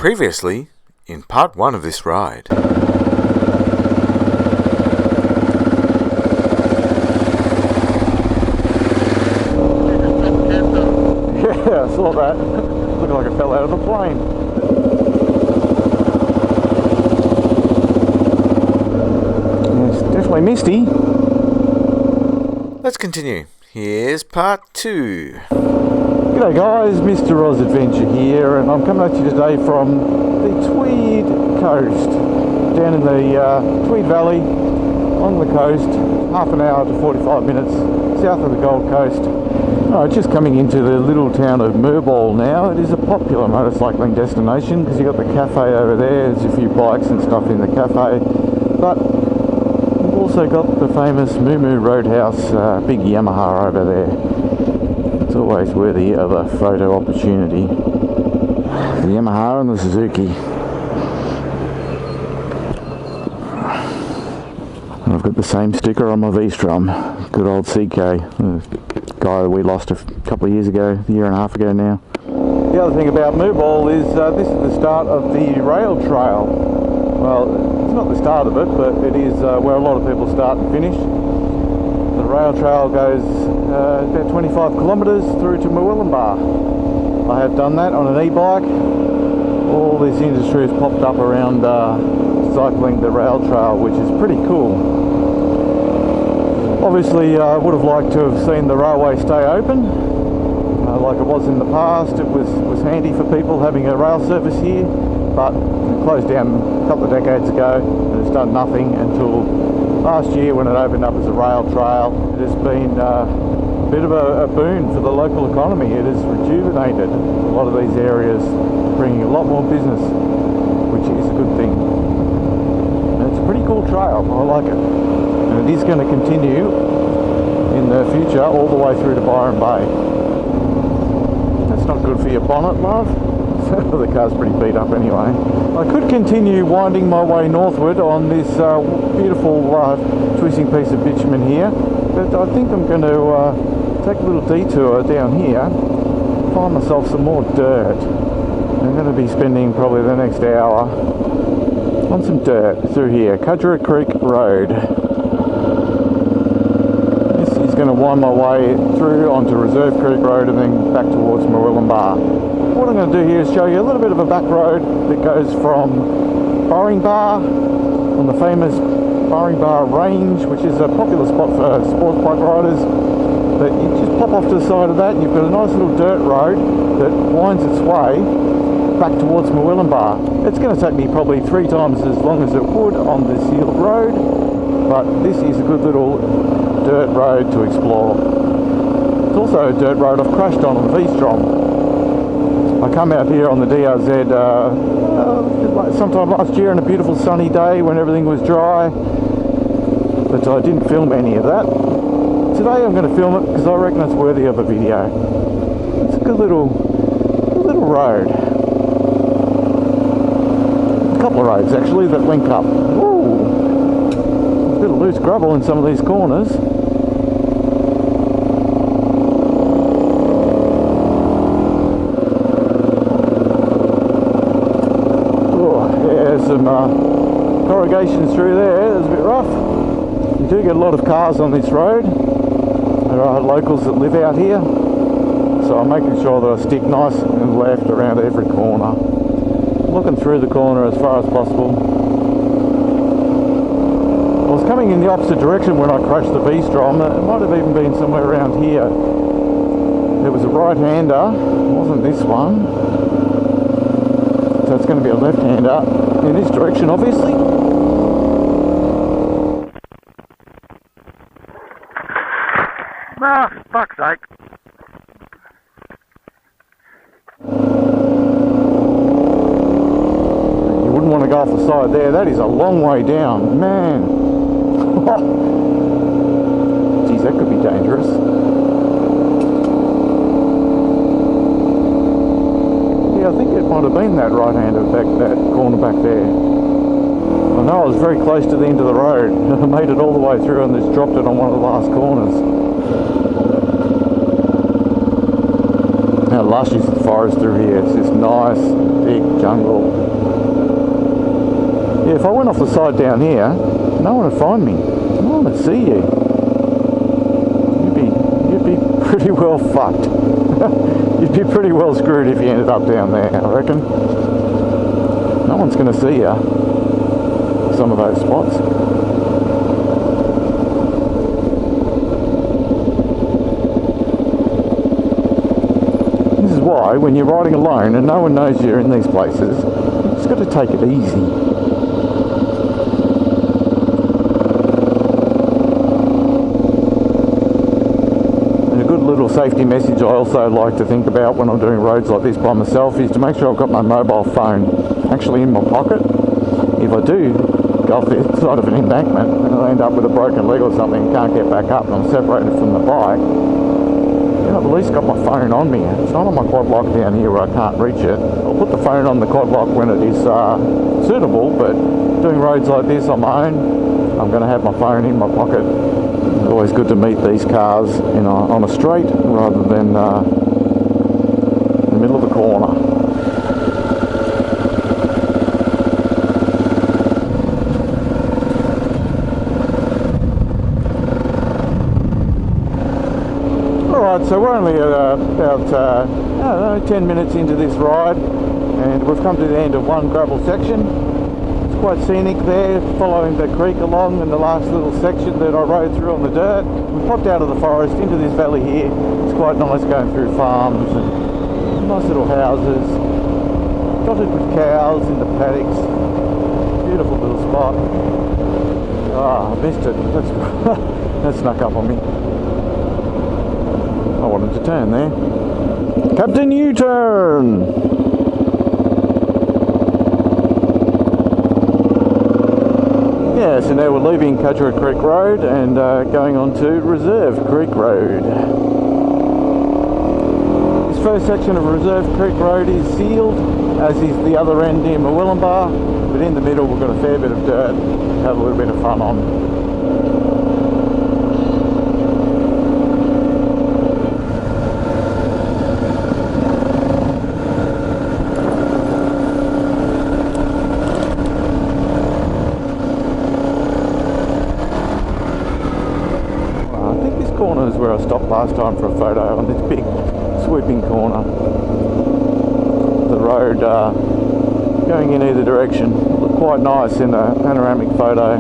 Previously, in part 1 of this ride. Yeah, I saw that. Looked like I fell out of a plane. It's definitely misty. Let's continue. Here's part 2. G'day guys, Mr. Oz Adventure here, and I'm coming at you today from the Tweed coast, down in the Tweed Valley, on the coast, half an hour to 45 minutes south of the Gold Coast. Just coming into the little town of Moorball now. It is a popular motorcycling destination because you've got the cafe over there, there's a few bikes and stuff in the cafe, but we've also got the famous Moo Moo Roadhouse, big Yamaha over there. It's always worthy of a photo opportunity. The Yamaha and the Suzuki. And I've got the same sticker on my V-Strom. Good old CK. The guy we lost a couple of years ago, a year and a half ago now. The other thing about Moorball is this is the start of the rail trail. Well, it's not the start of it, but it is where a lot of people start and finish. The rail trail goes about 25 kilometres through to Moorball. I have done that on an e-bike. All this industry has popped up around cycling the rail trail, which is pretty cool. Obviously, I would have liked to have seen the railway stay open, like it was in the past. It was handy for people having a rail service here, but it closed down a couple of decades ago and it's done nothing until last year when it opened up as a rail trail. It has been a bit of a boon for the local economy. It has rejuvenated a lot of these areas, bringing a lot more business, which is a good thing. And it's a pretty cool trail. I like it. And it is going to continue in the future all the way through to Byron Bay. That's not good for your bonnet, love. The car's pretty beat up anyway. I could continue winding my way northward on this beautiful twisting piece of bitumen here, but I think I'm going to take a little detour down here, find myself some more dirt. I'm going to be spending probably the next hour on some dirt through here, Cudgera Creek Road. This is going to wind my way through onto Reserve Creek Road and then back towards Moorball. What I'm going to do here is show you a little bit of a back road that goes from Burring Bar on the famous Burring Bar Range, which is a popular spot for sports bike riders. But you just pop off to the side of that and you've got a nice little dirt road that winds its way back towards Moorball. It's going to take me probably 3 times as long as it would on the sealed road, but this is a good little dirt road to explore. It's also a dirt road I've crashed on the V-Strom. I come out here on the DRZ sometime last year on a beautiful sunny day when everything was dry, but I didn't film any of that. Today I'm going to film it because I reckon it's worthy of a video. It's a good little road. A couple of roads actually that link up. Ooh, a bit of loose gravel in some of these corners. Some corrugations through there. It's a bit rough. You do get a lot of cars on this road. There are locals that live out here, so I'm making sure that I stick nice and left around every corner, looking through the corner as far as possible. I was coming in the opposite direction when I crashed the V-Strom. It might have even been somewhere around here. There was a right-hander. It wasn't this one, so it's going to be a left-hander in this direction, obviously. Ah, fuck's sake. You wouldn't want to go off the side there. That is a long way down, man. Geez, that could be dangerous. I think it might have been that right-hander back, that corner back there. I know I was very close to the end of the road. I made it all the way through and just dropped it on one of the last corners. Now lush is the forest through here. It's this nice, big jungle. Yeah, if I went off the side down here, no one would find me. No one would see you. You'd be pretty well fucked. You'd be pretty well screwed if you ended up down there, I reckon. No one's going to see you. Some of those spots. This is why, when you're riding alone and no one knows you're in these places, you just got to take it easy. Little safety message I also like to think about when I'm doing roads like this by myself is to make sure I've got my mobile phone actually in my pocket. If I do go off the side of an embankment and I end up with a broken leg or something and can't get back up and I'm separated from the bike, then I've at least got my phone on me. It's not on my quad lock down here where I can't reach it. I'll put the phone on the quad lock when it is suitable, but doing roads like this on my own, I'm going to have my phone in my pocket. It's always good to meet these cars on a straight rather than in the middle of a corner. Alright, so we're only about 10 minutes into this ride and we've come to the end of one gravel section. Quite scenic there, following the creek along and the last little section that I rode through on the dirt. We popped out of the forest into this valley here. It's quite nice going through farms and nice little houses, dotted with cows in the paddocks. Beautiful little spot. Ah, I missed it. That snuck up on me. I wanted to turn there. Captain U-turn! Yeah, so now we're leaving Cudgera Creek Road and going on to Reserve Creek Road. This first section of Reserve Creek Road is sealed, as is the other end near Murwillumbah, but in the middle we've got a fair bit of dirt to have a little bit of fun on. Where I stopped last time for a photo on this big sweeping corner. The road going in either direction looked quite nice in a panoramic photo.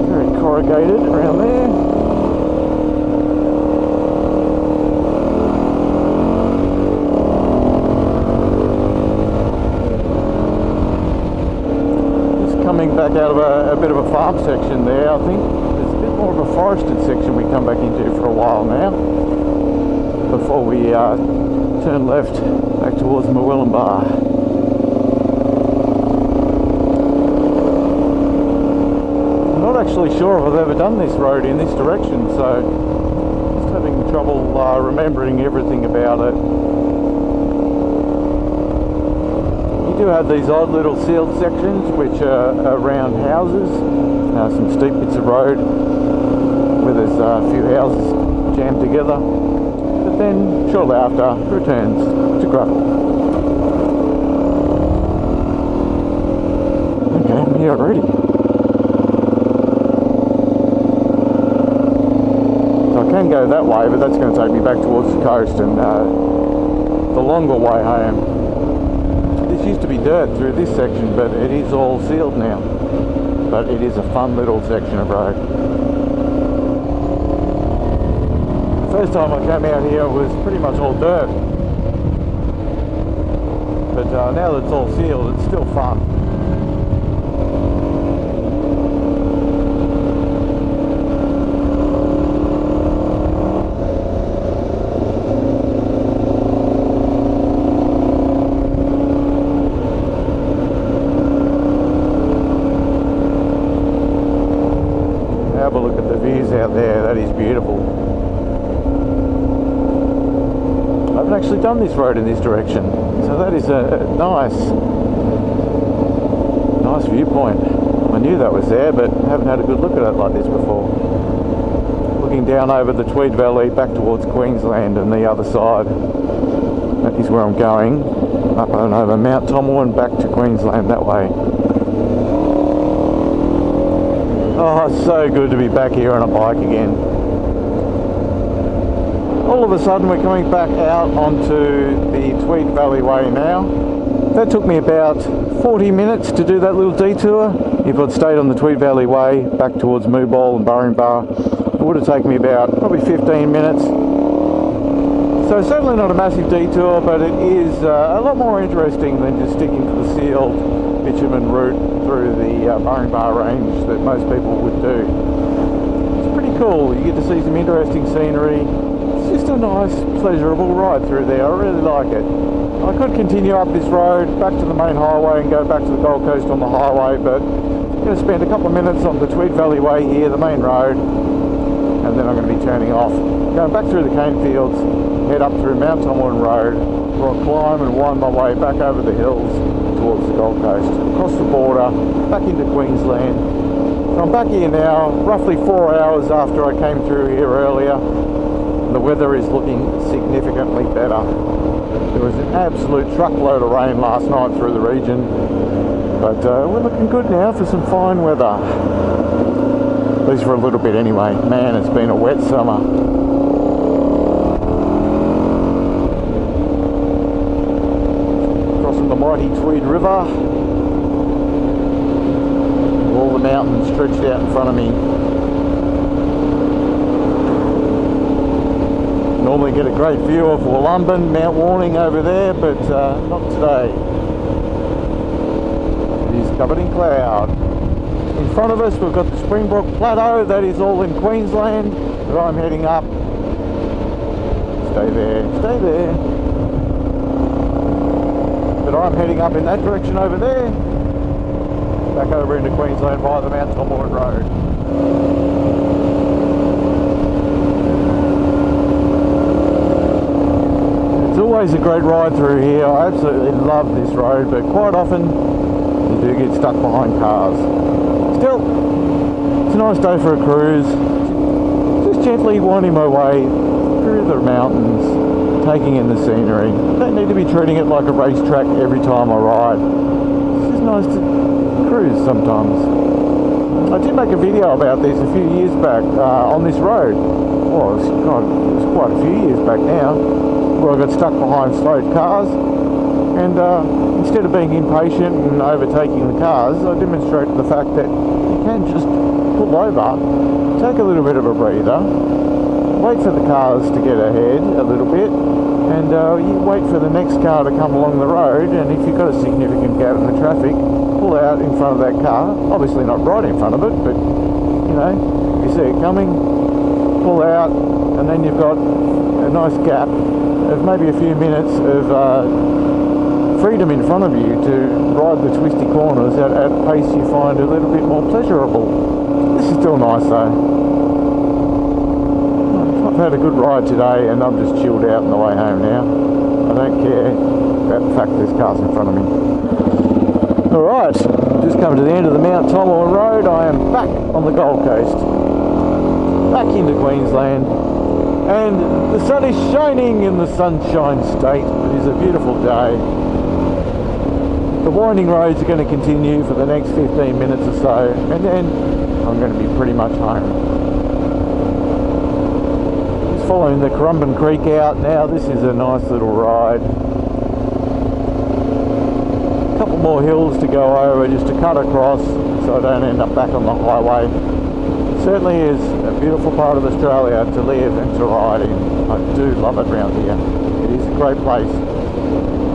Very corrugated around there. Just coming back out of a bit of a farm section there, I think. More of a forested section we come back into for a while now before we turn left back towards Murwillumbah. I'm not actually sure if I've ever done this road in this direction, so just having trouble remembering everything about it. You do have these odd little sealed sections which are around houses, some steep bits of road where there's a few houses jammed together, but then shortly after returns to gravel. Okay, I'm here already. So I can go that way, but that's going to take me back towards the coast and the longer way home. This used to be dirt through this section, but it is all sealed now. But it is a fun little section of road. First time I came out here was pretty much all dirt, but now that it's all sealed, it's still fun. Have a look at the views out there, that is beautiful. I haven't actually done this road in this direction, so that is a nice viewpoint. I knew that was there, but haven't had a good look at it like this before. Looking down over the Tweed Valley back towards Queensland and the other side. That is is where I'm going, up and over Mount Tommel and back to Queensland that way. Oh, it's so good to be back here on a bike again. All of a sudden we're coming back out onto the Tweed Valley Way now. That took me about 40 minutes to do that little detour. If I'd stayed on the Tweed Valley Way back towards Mooball and Burringbar, it would have taken me about probably 15 minutes. So certainly not a massive detour, but it is a lot more interesting than just sticking to the sealed bitumen route through the Burringbar range that most people would do. It's pretty cool. You get to see some interesting scenery. It's just a nice, pleasurable ride through there. I really like it. I could continue up this road back to the main highway and go back to the Gold Coast on the highway, but I'm going to spend a couple of minutes on the Tweed Valley Way here, the main road, and then I'm going to be turning off, going back through the cane fields, head up through Mount Tomlin Road, where I'll climb and wind my way back over the hills towards the Gold Coast, across the border, back into Queensland. So I'm back here now, roughly 4 hours after I came through here earlier. The weather is looking significantly better. There was an absolute truckload of rain last night through the region, but we're looking good now for some fine weather. At least for a little bit anyway. Man, it's been a wet summer. Crossing the mighty Tweed River. All the mountains stretched out in front of me. Normally get a great view of Wollumben, Mount Warning over there, but not today. It is covered in cloud. In front of us we've got the Springbrook Plateau, that is all in Queensland, but I'm heading up. Stay there, stay there. But I'm heading up in that direction over there, back over into Queensland via the Mount Tomlin Road. It's always a great ride through here. I absolutely love this road, but quite often you do get stuck behind cars. Still, it's a nice day for a cruise. Just gently winding my way through the mountains, taking in the scenery. I don't need to be treating it like a racetrack every time I ride. It's just nice to cruise sometimes. I did make a video about this a few years back on this road. Well, it was quite a few years back now, where I got stuck behind slowed cars, and instead of being impatient and overtaking the cars, I demonstrated the fact that you can just pull over, take a little bit of a breather, wait for the cars to get ahead a little bit, and you wait for the next car to come along the road, and if you've got a significant gap in the traffic, pull out in front of that car, obviously not right in front of it, but you know, you see it coming, pull out, and then you've got a nice gap of maybe a few minutes of freedom in front of you to ride the twisty corners at a pace you find a little bit more pleasurable. This is still nice though. I've had a good ride today and I'm just chilled out on the way home now. I don't care about the fact there's cars in front of me. Alright, just coming to the end of the Mount Tomlin Road. I am back on the Gold Coast, back into Queensland, and the sun is shining in the Sunshine State. It is a beautiful day. The winding roads are going to continue for the next 15 minutes or so, and then I'm going to be pretty much home. Just following the Currumbin Creek out now. This is a nice little ride. A couple more hills to go over just to cut across so I don't end up back on the highway. It certainly is a beautiful part of Australia to live and to ride in. I do love it around here. It is a great place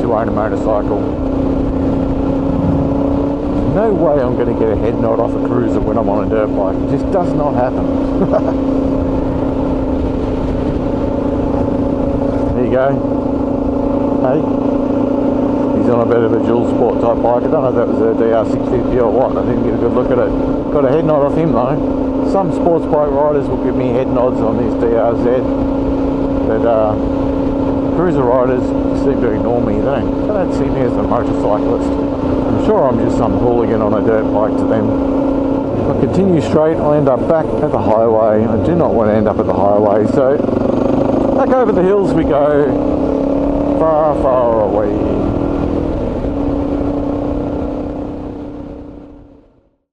to own a motorcycle. No way I'm going to get a head nod off a cruiser when I'm on a dirt bike. It just does not happen. There you go. Hey, he's on a bit of a dual sport type bike. I don't know if that was a DR650 or what. I didn't get a good look at it. Got a head nod off him though. Some sports bike riders will give me head nods on this DRZ, but cruiser riders seem to ignore me. They don't see me as a motorcyclist. I'm sure I'm just some hooligan on a dirt bike to them. If I continue straight, I'll end up back at the highway. I do not want to end up at the highway, so back over the hills we go. far, far away.